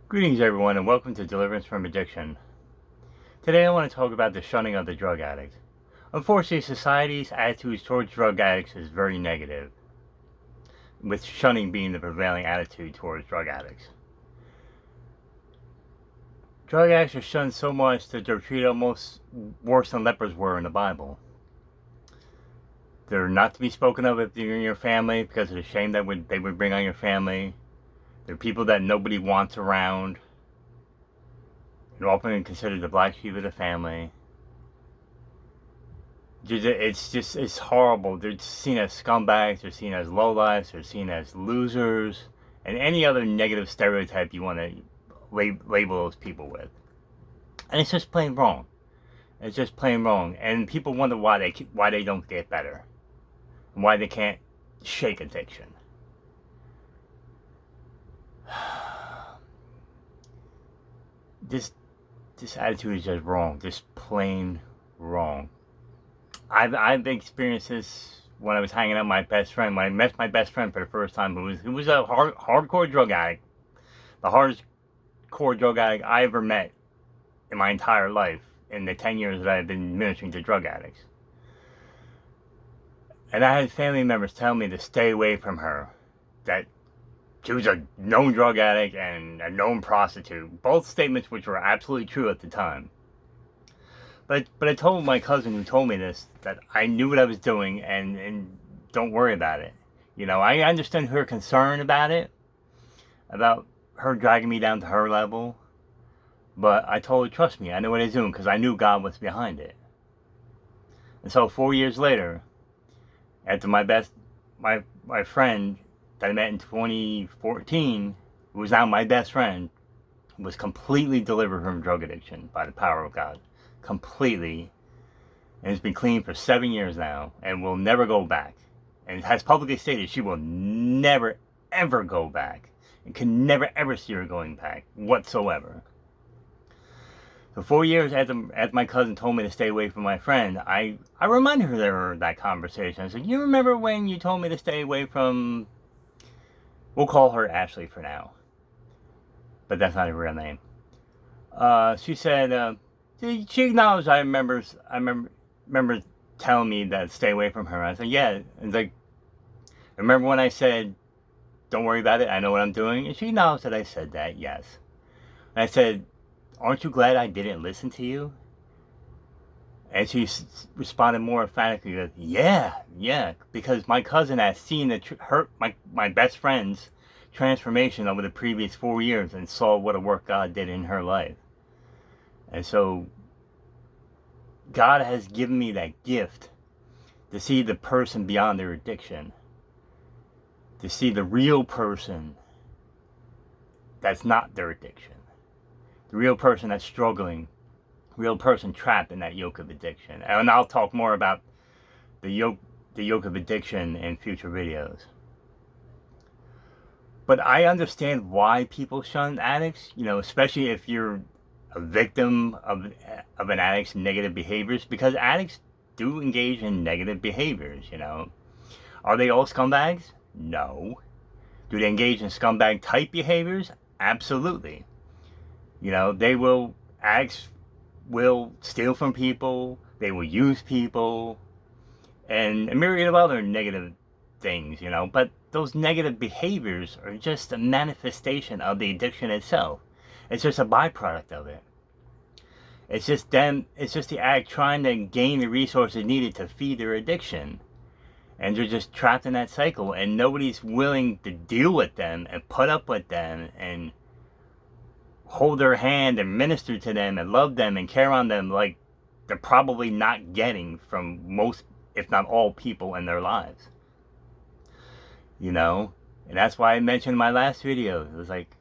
Greetings everyone and welcome to Deliverance from Addiction. Today I want to talk about the shunning of the drug addict. Unfortunately, society's attitudes towards drug addicts is very negative, with shunning being the prevailing attitude towards drug addicts. Drug addicts are shunned so much that they're treated almost worse than lepers were in the Bible. They're not to be spoken of if they're in your family because of the shame that they would bring on your family. They're people that nobody wants around. They're often considered the black sheep of the family. It's horrible. They're seen as scumbags, they're seen as lowlifes, they're seen as losers, and any other negative stereotype you want to label those people with. And it's just plain wrong. It's just plain wrong. And people wonder why they don't get better. And why they can't shake addiction. This attitude is just wrong. Just plain wrong. I've experienced this when I was hanging out with my best friend. When I met my best friend for the first time, who was a hardcore drug addict, the hardcore drug addict I ever met in my entire life in the 10 years that I've been ministering to drug addicts. And I had family members tell me to stay away from her, that she was a known drug addict and a known prostitute. Both statements which were absolutely true at the time. But I told my cousin who told me this that I knew what I was doing and don't worry about it. You know, I understand her concern about it, about her dragging me down to her level. But I told her, trust me, I know what I was doing because I knew God was behind it. And so 4 years later, after my friend that I met in 2014, who was now my best friend, was completely delivered from drug addiction by the power of God. Completely. And has been clean for 7 years now and will never go back. And has publicly stated she will never ever go back. And can never ever see her going back whatsoever. So 4 years after my cousin told me to stay away from my friend, I reminded her of that conversation. I said, you remember when you told me to stay away from... We'll call her Ashley for now. But that's not her real name. She said, she acknowledged I remember telling me that stay away from her. I said, yeah. It's like, remember when I said, don't worry about it, I know what I'm doing? And she acknowledged that I said that, yes. And I said, aren't you glad I didn't listen to you? And she responded more emphatically that, yeah, because my cousin has seen my best friend's transformation over the previous 4 years and saw what a work God did in her life. And so God has given me that gift to see the person beyond their addiction, to see the real person that's not their addiction, the real person that's struggling, real person trapped in that yoke of addiction. And I'll talk more about the yoke of addiction in future videos. But I understand why people shun addicts, you know, especially if you're a victim of an addict's negative behaviors, because addicts do engage in negative behaviors, you know. Are they all scumbags? No. Do they engage in scumbag type behaviors? Absolutely. You know, addicts will steal from people, they will use people, and a myriad of other negative things, you know. But those negative behaviors are just a manifestation of the addiction itself. It's just a byproduct of it. It's just the addict trying to gain the resources needed to feed their addiction. And they're just trapped in that cycle, and nobody's willing to deal with them and put up with them and hold their hand and minister to them and love them and care on them like they're probably not getting from most, if not all, people in their lives. You know? And that's why I mentioned in my last video, it was like,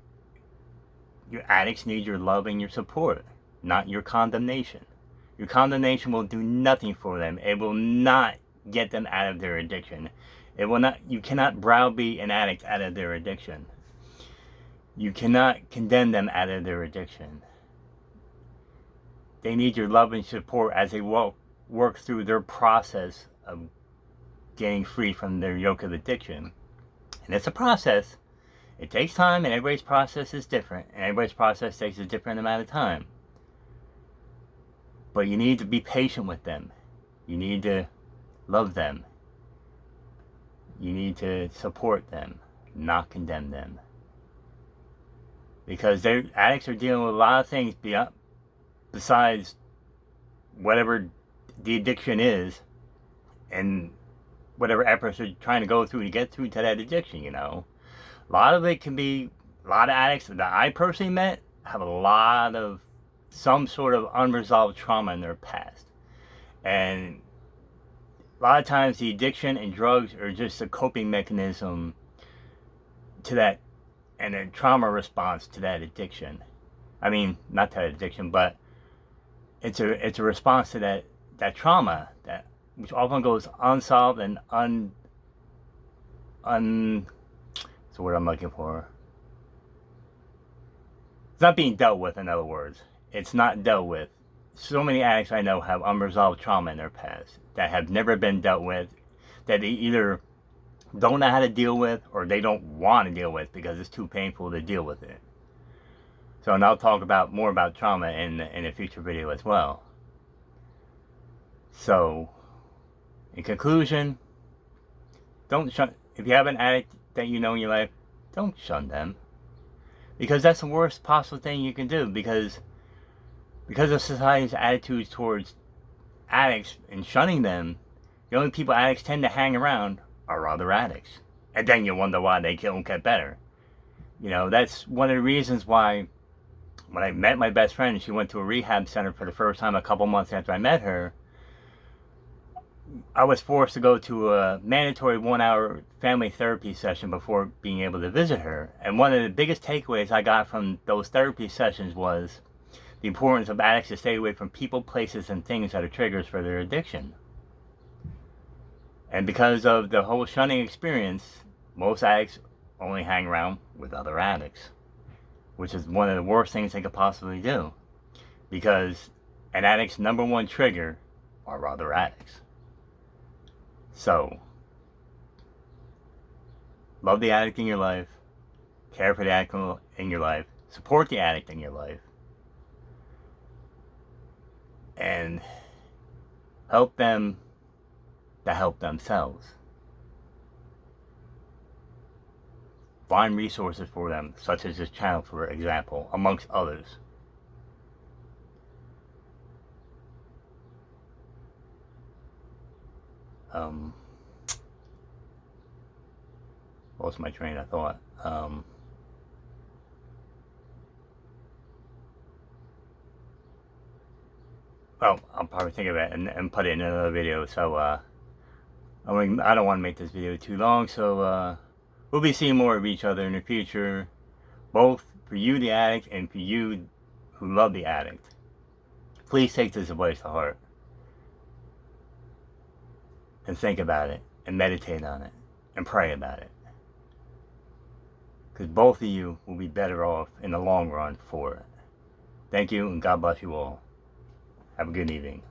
your addicts need your love and your support, not your condemnation. Your condemnation will do nothing for them. It will not get them out of their addiction. You cannot browbeat an addict out of their addiction. You cannot condemn them out of their addiction. They need your love and support as they work through their process of getting free from their yoke of addiction. And it's a process. It takes time, and everybody's process is different, and everybody's process takes a different amount of time. But you need to be patient with them. You need to love them. You need to support them, not condemn them. Because addicts are dealing with a lot of things besides whatever the addiction is, and whatever efforts they're trying to go through to get through to that addiction, you know. A lot of it can be, a lot of addicts that I personally met have a lot of some sort of unresolved trauma in their past. And a lot of times the addiction and drugs are just a coping mechanism to that, and a trauma response to that addiction. I mean, not that addiction, but it's a response to that trauma, that which often goes unsolved and what's the word I'm looking for? It's not being dealt with, in other words. It's not dealt with. So many addicts I know have unresolved trauma in their past that have never been dealt with, that they either don't know how to deal with or they don't want to deal with because it's too painful to deal with it. So, and I'll talk more about trauma in a future video as well. So, in conclusion, don't shun. If you have an addict that you know in your life, don't shun them, because that's the worst possible thing you can do. Because of society's attitudes towards addicts and shunning them, the only people addicts tend to hang around are other addicts, and then you wonder why they don't get better. You know, that's one of the reasons why when I met my best friend, she went to a rehab center for the first time a couple months after I met her. I was forced to go to a mandatory 1-hour family therapy session before being able to visit her. And one of the biggest takeaways I got from those therapy sessions was the importance of addicts to stay away from people, places, and things that are triggers for their addiction. And because of the whole shunning experience, most addicts only hang around with other addicts, which is one of the worst things they could possibly do. Because an addict's number one trigger are other addicts. So, love the addict in your life, care for the addict in your life, support the addict in your life, and help them to help themselves. Find resources for them, such as this channel, for example, amongst others. Lost my train of thought. Well, I'll probably think of it and put it in another video. So, I don't want to make this video too long. So, we'll be seeing more of each other in the future, both for you, the addict, and for you who love the addict. Please take this advice to heart and think about it and meditate on it and pray about it, because both of you will be better off in the long run for it. Thank you, and God bless you all. Have a good evening.